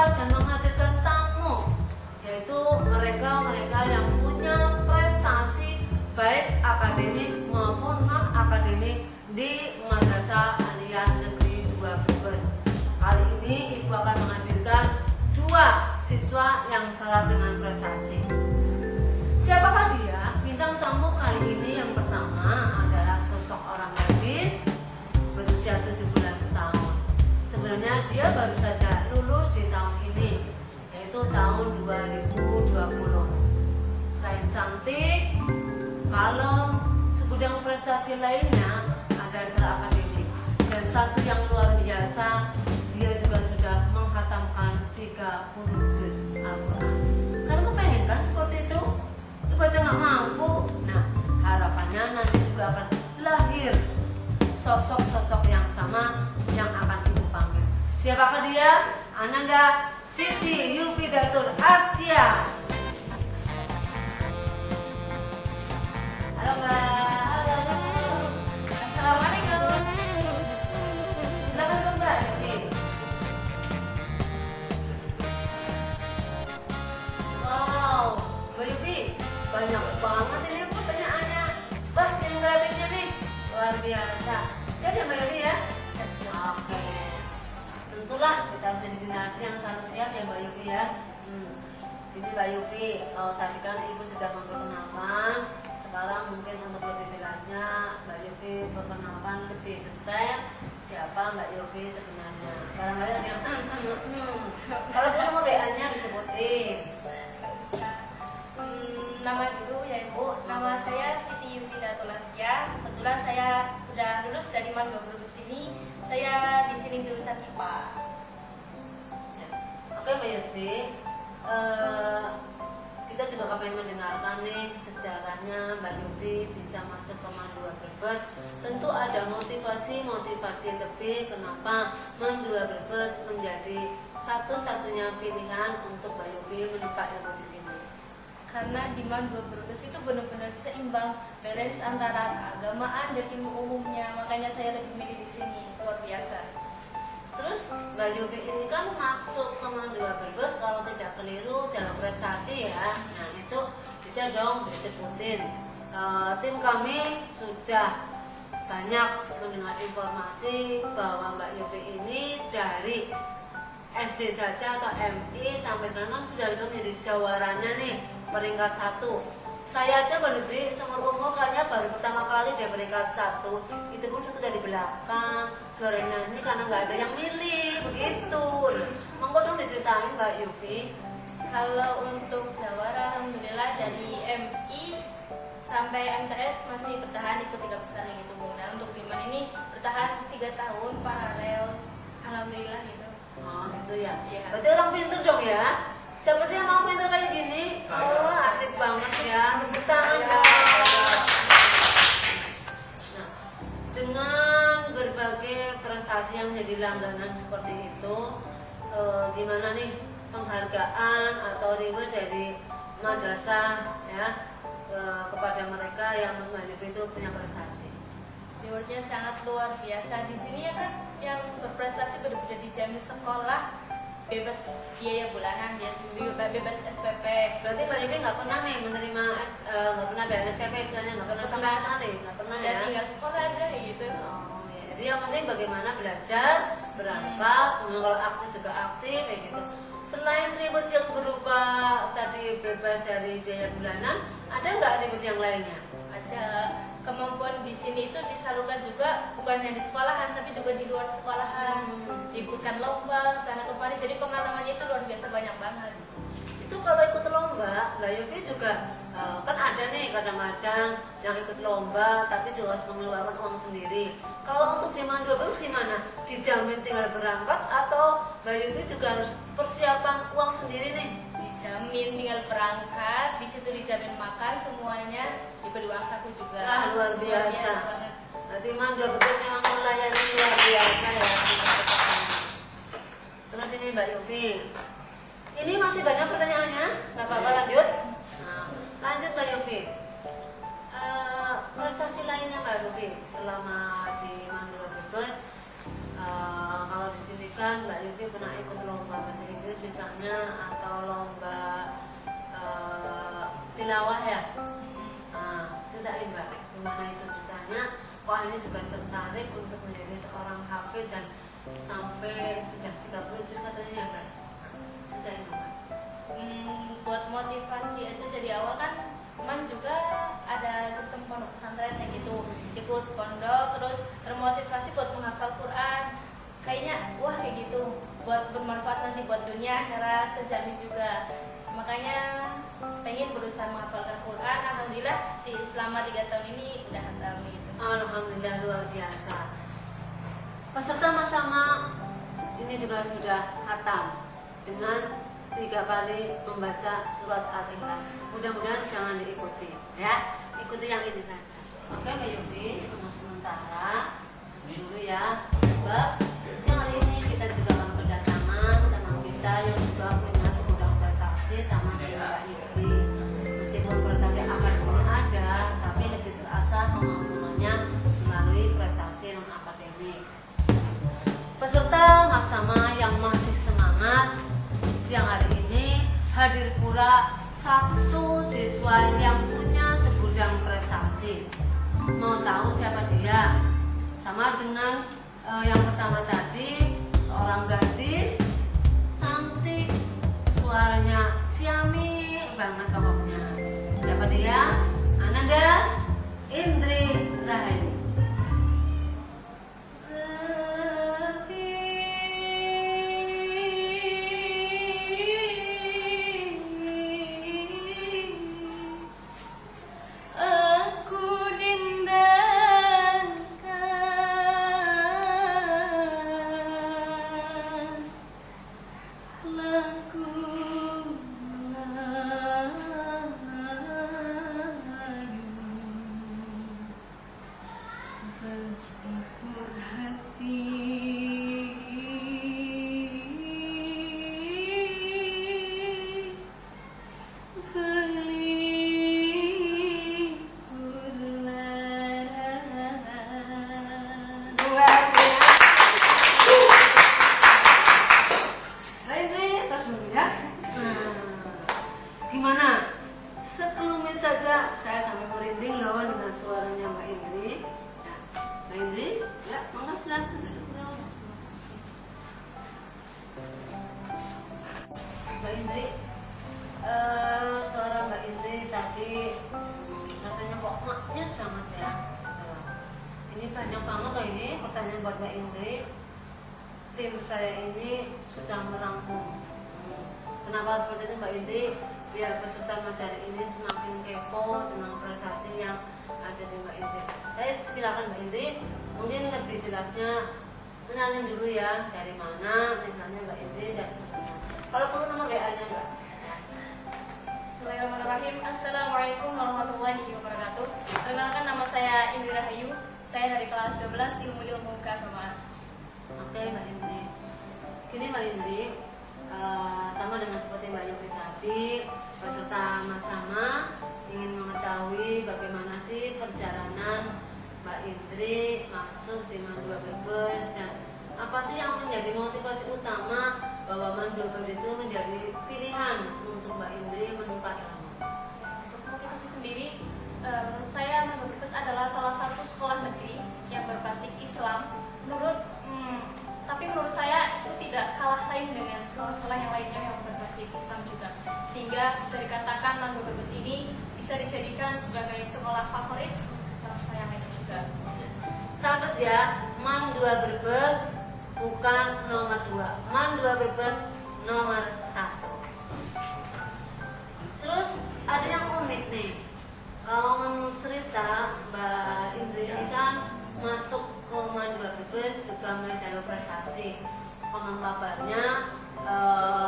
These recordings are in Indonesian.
keluar dan menghadirkan tamu, yaitu mereka-mereka yang punya prestasi baik akademik maupun non akademik di Madrasah Aliyah Negeri 2 Brebes. Kali ini Ibu akan menghadirkan 2 siswa yang syarat dengan prestasi. Siapakah dia? Bintang tamu kali ini yang pertama adalah sosok orang gadis berusia 17 tahun. Sebenarnya dia baru saja lulus di tahun ini, yaitu tahun 2020. Selain cantik, kalem, segudang prestasi lainnya ada secara akademik. Dan satu yang luar biasa, dia juga sudah menghatamkan 30 juz Al-Quran. Kalian kepengen kan seperti itu? Ibu aja nggak mampu. Nah, harapannya nanti juga akan lahir sosok-sosok yang sama yang akan Ibu panggil. Siapakah dia? Ananda Siti Yufidatul Askia. Halo Mbak. Halo. Assalamualaikum. Silakan Mbak. Wow, Mbak Yufi, banyak banget ini pertanyaannya. Wah, tim kreatifnya nih luar biasa. Siap ya Mbak Yufi ya? Oke. Tentulah kita menjadi generasi yang selalu siap ya Mbak Yufi ya. Jadi Mbak Yufi, kalau tadi kan Ibu sudah memperkenalkan, sekarang mungkin untuk lebih jelasnya Mbak Yufi perkenalkan lebih detail siapa Mbak Yufi sebenarnya. Barangkali ada yang kalau dulu nomor WA-nya disebutin. Nama dulu ya Ibu, nama saya Siti Yufidatul Askia. Kebetulan saya sudah lulus dari MAN 2 Brebes ini. Saya di sini jurusan IPA. Ya. Oke Mbak Yufi, kita juga akan mendengarkan nih sejarahnya Mbak Yufi bisa masuk ke MAN 2 Brebes. Tentu ada motivasi lebih kenapa MAN 2 Brebes menjadi satu-satunya pilihan untuk Mbak Yufi menempa ilmu di sini. Karena di MAN 2 Brebes itu benar-benar seimbang, balance antara keagamaan dan ilmu umumnya. Makanya saya lebih milih di sini, luar biasa. Terus Mbak Yufi ini kan masuk ke MAN 2 Brebes kalau tidak keliru dalam prestasi ya. Nah itu bisa dong disebutin. Tim kami sudah banyak mendengar informasi bahwa Mbak Yufi ini dari SD saja atau MI sampai sekarang kan sudah menjadi jawarannya nih peringkat 1. Saya aja baru seumur umur kayaknya baru pertama kali di peringkat 1. Itu pun satu dari belakang. Juara nyanyi karena nggak ada yang milih begitu. Monggo dong diceritain Mbak Yufi. Kalau untuk jawara, alhamdulillah dari MI sampai MTS masih bertahan ikut 3 besar yang itu. Nah untuk BIMAN ini bertahan 3 tahun paralel, alhamdulillah gitu. Oh gitu ya. Iya. Berarti orang pinter dong ya. Siapa sih yang mau pinter kayak gini? Oh asik banget ya. Tepuk tangan dong. Nah, dengan berbagai prestasi yang menjadi langganan seperti itu, gimana nih penghargaan atau reward dari madrasah ya kepada mereka yang mengalami itu punya prestasi? Rewardnya sangat luar biasa di sini ya kan, yang berprestasi benar-benar dijamin sekolah bebas biaya bulanan, bebas SPP. Berarti Mbak Yufi nggak pernah nih menerima nggak pernah bayar SPP istilahnya, nggak pernah sama sekali, nggak pernah Dan ya? tinggal sekolah aja gitu. Oh ya, jadi yang penting bagaimana belajar, berangkat, kalau aktif juga aktif kayak gitu. Selain reward yang berupa tadi bebas dari biaya bulanan, ada nggak reward yang lainnya? Ada kemampuan di sini itu disalurkan juga bukan hanya di sekolahan tapi juga di luar sekolahan. Diikutkan lomba sana kemari, jadi pengalamannya itu luar biasa banyak banget. Itu kalau ikut lomba, Mbak Yufi juga kan ada nih kadang-kadang yang ikut lomba tapi juga harus mengeluarkan uang sendiri. Kalau untuk di MAN 2 Brebes gimana? Dijamin tinggal berangkat atau Mbak Yufi juga harus persiapan uang sendiri nih? Dijamin tinggal berangkat, di situ dijamin makan semuanya, diberi uang saku juga. Ah, luar biasa. Banget. Berarti MAN 2 Brebes memang melayani luar biasa ya. Terus ini Mbak Yufi, ini masih banyak pertanyaannya, nggak apa-apa lanjut. Nah, lanjut Mbak Yufi. Prestasi lainnya Mbak Yufi selama di MAN 2 Brebes, kalau di sini kan Mbak Yufi pernah ikut lomba bahasa Inggris misalnya atau lomba tilawah ya. Nah, ceritain Mbak, gimana itu ceritanya? Kok ini juga tertarik untuk menjadi seorang hafid dan sampai sudah 30 juz katanya ya Mbak? Ceritain Mbak. Buat motivasi aja dari awal kan teman juga ada sistem pondok pesantren yang gitu, ikut pondok terus termotivasi buat menghafal Quran. Kayaknya wah kayak gitu buat bermanfaat nanti buat dunia akhirat terjamin juga, makanya pengen berusaha menghafalkan Quran. Alhamdulillah selama 3 tahun ini udah hatam gitu. Alhamdulillah, luar biasa. Peserta Masama ini juga sudah hatam dengan 3 kali membaca surat Al-Ikhlas. Mudah-mudahan jangan diikuti ya, ikuti yang ini saja. Oke Mbak Yofi, untuk sementara dulu ya, sebab siang hari ini kita juga akan kedatangan teman kita yang juga punya segudang prestasi sama dengan Mbak Yofi. Meskipun prestasi akademik ada, tapi lebih terasa kemampuannya melalui prestasi non akademik. Peserta Masama yang masih semangat, siang hari ini hadir pula satu siswa yang punya segudang prestasi. Mau tahu siapa dia? Sama dengan yang pertama tadi, seorang gadis cantik, suaranya ciamik banget pokoknya. Siapa dia? Ananda Indri Rahayu. Gimana? Sekelumit saja saya sampai merinding loh dengan suaranya Mbak Indri. Ya, Mbak Indri, ya, monggo silakan duduk dulu. Mbak Indri, suara Mbak Indri tadi rasanya kok maknyes banget ya. Ini banyak banget loh ini pertanyaan buat Mbak Indri. Tim saya ini sudah merangkum. Kenapa seperti itu Mbak Indri? Biar peserta materi ini semakin kepo dengan prestasi yang ada di Mbak Indri. Saya silakan Mbak Indri, mungkin lebih jelasnya kenalin dulu ya, dari mana misalnya Mbak Indri dan sebagainya. Kalau perlu nama WA-nya Mbak. Bismillahirrahmanirrahim. Assalamualaikum warahmatullahi wabarakatuh. Perkenalkan, nama saya Indri Rahayu. Saya dari kelas 12 Ilmu Keagamaan. Oke Mbak Indri. Gini Mbak Indri, sama dengan seperti Mbak Yofi tadi, peserta Masama ingin mengetahui bagaimana sih perjalanan Mbak Indri masuk di Mandua Brebes dan apa sih yang menjadi motivasi utama bahwa Mandua Brebes itu menjadi pilihan untuk Mbak Indri menempat ilmu. Untuk motivasi sendiri, menurut saya Mandua Brebes adalah salah satu sekolah negeri yang berbasis Islam. Tapi menurut saya itu tidak kalah saing dengan sekolah-sekolah yang lainnya yang berbasis Islam juga, sehingga bisa dikatakan Mandua Brebes ini bisa dijadikan sebagai sekolah favorit untuk sekolah yang lainnya juga. Catat ya, Mandua Brebes bukan nomor 2, Mandua Brebes nomor 1. Terus ada yang unik nih. Kalau menurut cerita Mbak Indri ini kan masuk ke Mandua Brebes juga mulai jalur prestasi. Konon kabarnya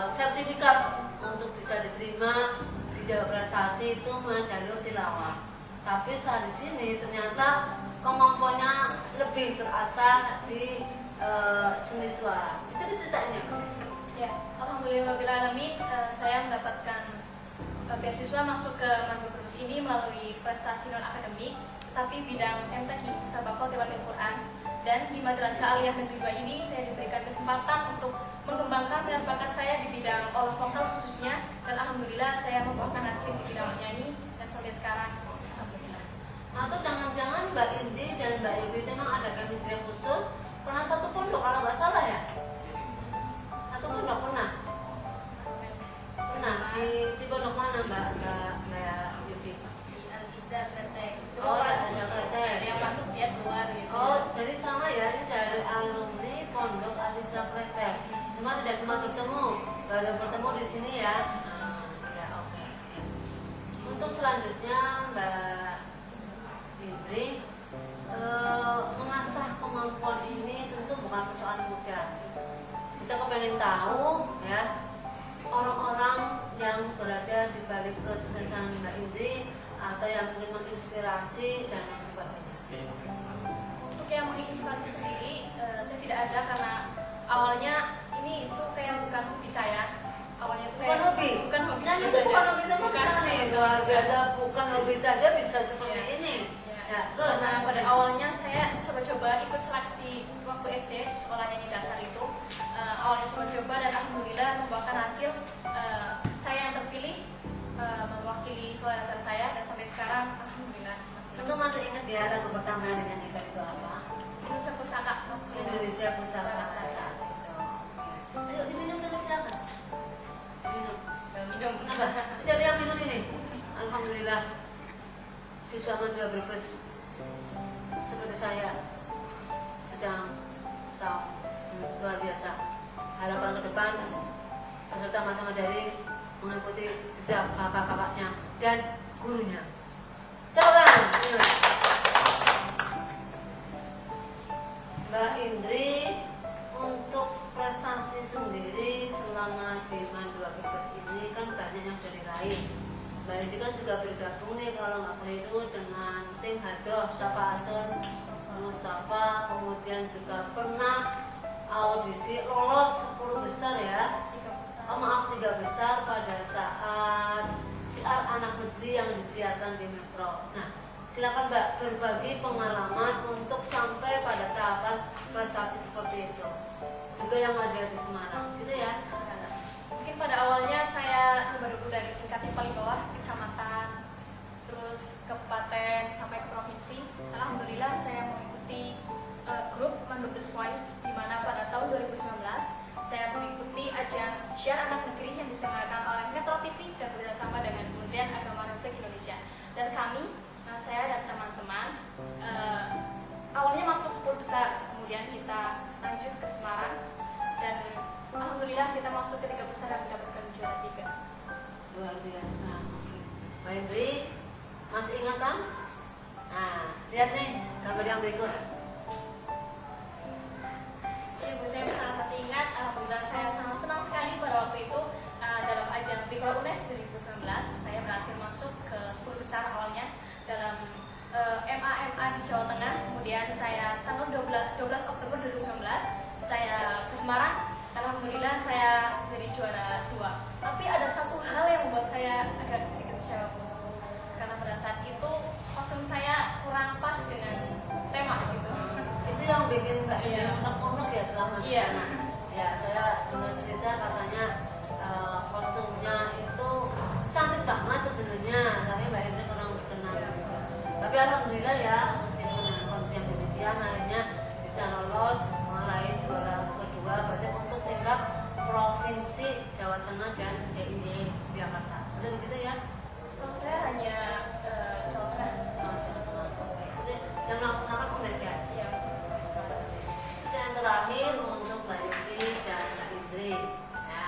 sertifikat untuk bisa diterima di jalur prestasi itu mulai jalur tilawah. Tapi setelah di sini ternyata kemampuannya lebih terasah di seni suara. Bisa diceritain ya? Ya, alhamdulillahirobbilalamin, saya mendapatkan beasiswa masuk ke Mandua Brebes ini melalui prestasi non akademik, tapi bidang MTQ Musabaqah Tilawatil Quran. Dan di Madrasah Aliyah Negeri 2 ini saya diberikan kesempatan untuk mengembangkan minat bakat saya di bidang olah vokal khususnya, dan alhamdulillah saya membuahkan hasil di bidang menyanyi dan sampai sekarang alhamdulillah. Atau jangan-jangan Mbak Indi dan Mbak Yufi itu memang ada chemistry khusus, pernah satu pondok kalau nggak salah ya? Satu pondok pernah? Pernah di pondok mana Mbak Yufi? Di Al-Izhar Kretek. Oh, ada Kretek. Yang masuk dia keluar gitu. Oh, jadi sama ya, ini dari alumni Pondok Alisa Kretek. Cuma tidak sempat bertemu, baru bertemu di sini ya. Ya, oke. Untuk selanjutnya Mbak Indri, mengasah kemampuan ini tentu bukan persoalan mudah. Kita kepengen tahu ya orang-orang yang berada di balik kesuksesan Mbak Indri atau yang mungkin menginspirasi dan lain sebagainya. Untuk yang menginspirasi sendiri, saya tidak ada karena awalnya ini itu kayak bukan hobi saya. Awalnya itu Bukan hobi? Bukan hobi. Yang itu bukan hobi sama sekali. Luar biasa, bukan hobi saja bisa seperti Ya. ini. Ya, Terus karena pada awalnya saya coba-coba ikut seleksi waktu SD sekolah nyanyi dasar itu. Awalnya coba-coba dan alhamdulillah membuahkan hasil. Saya yang terpilih mewakili sekolah dasar saya, dan sampai sekarang alhamdulillah tentu masih ingat ya lagu pertama yang dinyanyikan itu apa? Indonesia Pusaka. Indonesia Pusaka saya. Ayo diminum dulu silakan. Minum. Minum. Kenapa? Tidak ada yang minum ini. Alhamdulillah. Siswa Mandua Brebes seperti saya sedang luar biasa. Harapan ke depan peserta masa daring mengikuti jejak kakak-kakaknya dan gurunya. Tepuk tangan. Mbak Indri, untuk prestasi sendiri selama di Mandua Brebes ini kan banyak yang sudah diraih. Mbak Indri kan juga bergabung nih kalau nggak keliru dengan tim Hadroh, Syafaatul Mustafa, kemudian juga pernah audisi lolos 10 besar ya. 3 besar pada saat siar anak negeri yang disiarkan di Metro. Nah, silakan Mbak berbagi pengalaman untuk sampai pada tahapan prestasi seperti itu. Juga yang ada di Semarang, gitu ya. Mungkin pada awalnya saya baru dari tingkat yang paling bawah, kecamatan, terus kabupaten sampai ke provinsi. Alhamdulillah saya mengikuti grup Mandubes Voice, di mana pada tahun 2019 saya mengikuti ajang Syiar Anak Negeri yang diselenggarakan oleh Metro TV dan bekerjasama dengan Kementerian Agama Republik Indonesia. Dan kami, saya dan teman-teman, awalnya masuk 10 besar, kemudian kita lanjut ke Semarang, dan alhamdulillah kita masuk ke 3 besar dan mendapatkan juara 3. Luar biasa. Mbak Indri, masih ingatan? Nah, lihat nih gambar yang berikut. Ibu saya sangat masih ingat, alhamdulillah saya sangat senang sekali pada waktu itu dalam ajang Tikra UNES 2019 saya berhasil masuk ke 10 besar awalnya dalam MA di Jawa Tengah. Kemudian saya tanggal 12 Oktober 2019 saya ke Semarang, alhamdulillah saya jadi juara 2. Tapi ada satu hal yang membuat saya agak sedikit kecewa, karena pada saat itu kostum saya kurang pas dengan tema gitu. Itu yang bikin Mbak Indri unek-unek ya selama di Iya. sana. Ya, saya dengar cerita katanya kostumnya itu cantik banget sebenarnya, tapi Mbak Indri kurang berkenan juga. Tapi alhamdulillah ya, meskipun dengan kondisi yang demikian akhirnya bisa lolos meraih juara kedua, berarti untuk tingkat provinsi Jawa Tengah dan DIY Jakarta. Betul begitu ya? Setahu saya hanya Jawa Tengah. Jadi yang melaksanakan UNES ya? Iya. Yang terakhir untuk Mbak Yufi dan Mbak Indri ya.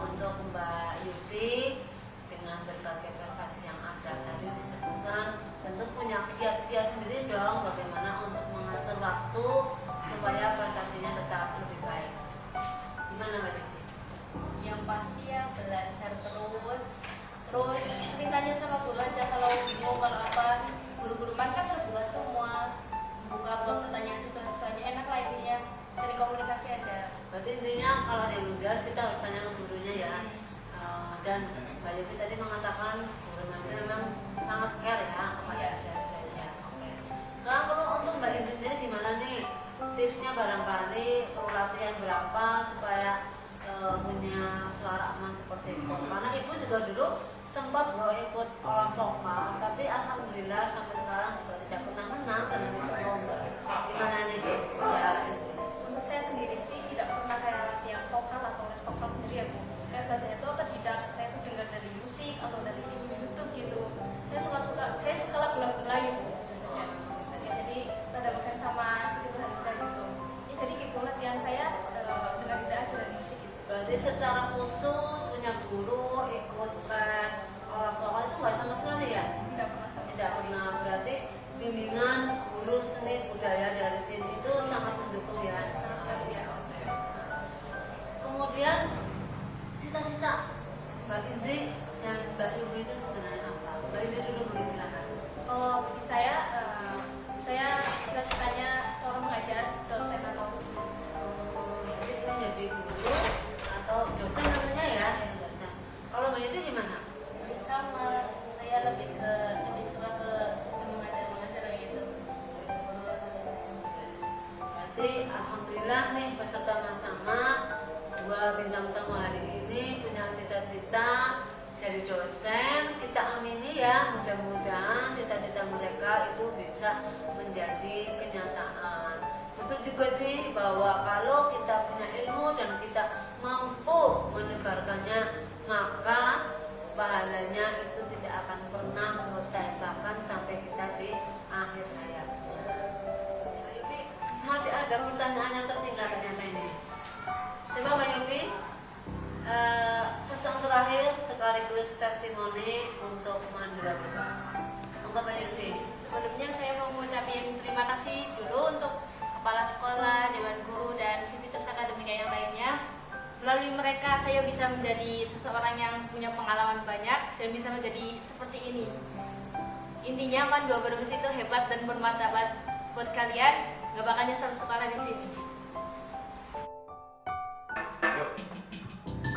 Untuk Mbak Yufi dengan berbagai prestasi yang ada tadi disebutkan, tentu punya kiat-kiat sendiri dong bagaimana untuk mengatur waktu supaya prestasinya tetap lebih baik. Gimana Mbak Yufi? Yang pasti ya belajar terus sering tanya sama guru aja kalau bingung kalau apa. Guru-guru kan terbuka semua, buka buat pertanyaan siswa-siswanya, enak lah intinya dari komunikasi aja. Berarti intinya kalau ada yang enggak kita harus tanya ke gurunya ya. Dan Mbak Yufi tadi mengatakan guru nanti memang sangat care ya kepada Iya. adik-adiknya. Oke. Sekarang kalau untuk Mbak Indri sendiri gimana musiknya barangkali perlu latihan berapa supaya punya suara emas seperti itu. Karena ibu juga dulu sempat mau ikut olah vokal, tapi alhamdulillah sampai sekarang juga tidak pernah menang dalam ikut lomba. Gimana nih Bu? Ya, Untuk saya sendiri sih tidak pernah kayak latihan vokal atau les vokal sendiri ya Bu. Kayak belajar itu otodidak, saya tuh dengar dari musik atau dari YouTube gitu. Saya suka lagu-lagu Melayu Bu. Jadi ada ngefans sama Siti Nurhaliza gitu. Ya, jadi gitu latihan saya dengar aja dari musik gitu. berarti secara khusus punya guru ikut les olah vokal itu nggak sama sekali ya? Tidak pernah sama Tidak pernah. Berarti bimbingan guru seni budaya dari sini itu sangat mendukung ya. sangat luar biasa. Kemudian cita-cita Mbak Indri dan Mbak Yufi itu sebenarnya apa? Mbak Indri dulu mungkin silakan. Kalau bagi saya cita-citanya seorang mengajar, dosen atau guru. Jadi itu jadi guru atau dosen namanya ya? Dosen. Kalau Mbak Yufi gimana? Sama saya lebih suka ke sistem mengajar gitu. Berarti alhamdulillah nih peserta Masama dua bintang tamu hari ini punya cita-cita jadi dosen. Kita amini ya, mudah-mudahan cita-cita mereka itu bisa menjadi kenyataan. Betul juga sih bahwa kalau kita punya ilmu dan kita mampu menebarkannya, maka pahalanya itu tidak akan pernah selesai, bahkan sampai kita di akhir hayatnya. Ya, Yufi, masih ada pertanyaan yang tertinggal ternyata ini. Coba Mbak Yufi, pesan terakhir sekaligus testimoni untuk Mandura Brebes. Monggo Mbak Yufi. Sebelumnya saya mau mengucapkan terima kasih dulu untuk kepala sekolah, dewan guru dan sivitas akademika yang lainnya. Melalui mereka saya bisa menjadi seseorang yang punya pengalaman banyak dan bisa menjadi seperti ini. Intinya Mandura Brebes itu hebat dan bermartabat. Buat kalian gak bakal nyesal sekolah di sini.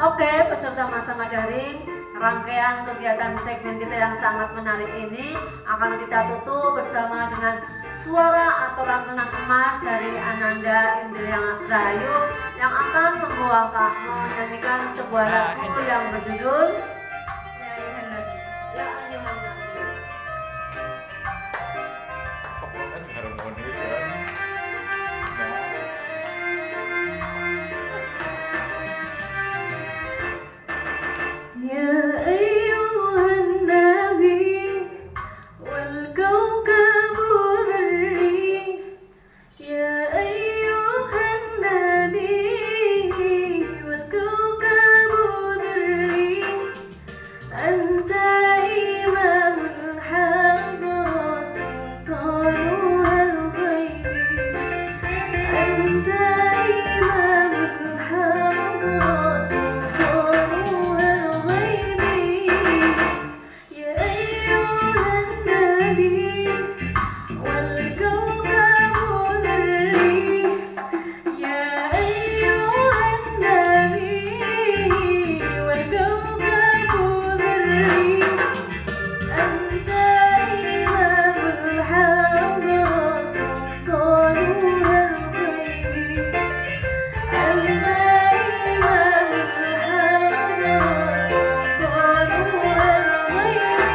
Oke, peserta Masama Daring, rangkaian kegiatan segmen kita yang sangat menarik ini akan kita tutup bersama dengan suara atau lantunan emas dari Ananda Indriana Rahayu yang akan menyanyikan sebuah lagu yang berjudul Ya Ayuhan Nabi. Pokoknya harmonis ya. يا أيها النبي والكوكب ذري يا أيها النبي والكوكب ذري أنت إمام الحضارة سلطانها الغيبي أنت إمام الحضارة سلطانها الغيبي يا أيها النبي والكوكب ذري يا أيها النبي والكوكب ذري أنت إمام الحضارة سلطانها الغيبي أنت إمام الحضارة سلطانها الغيبي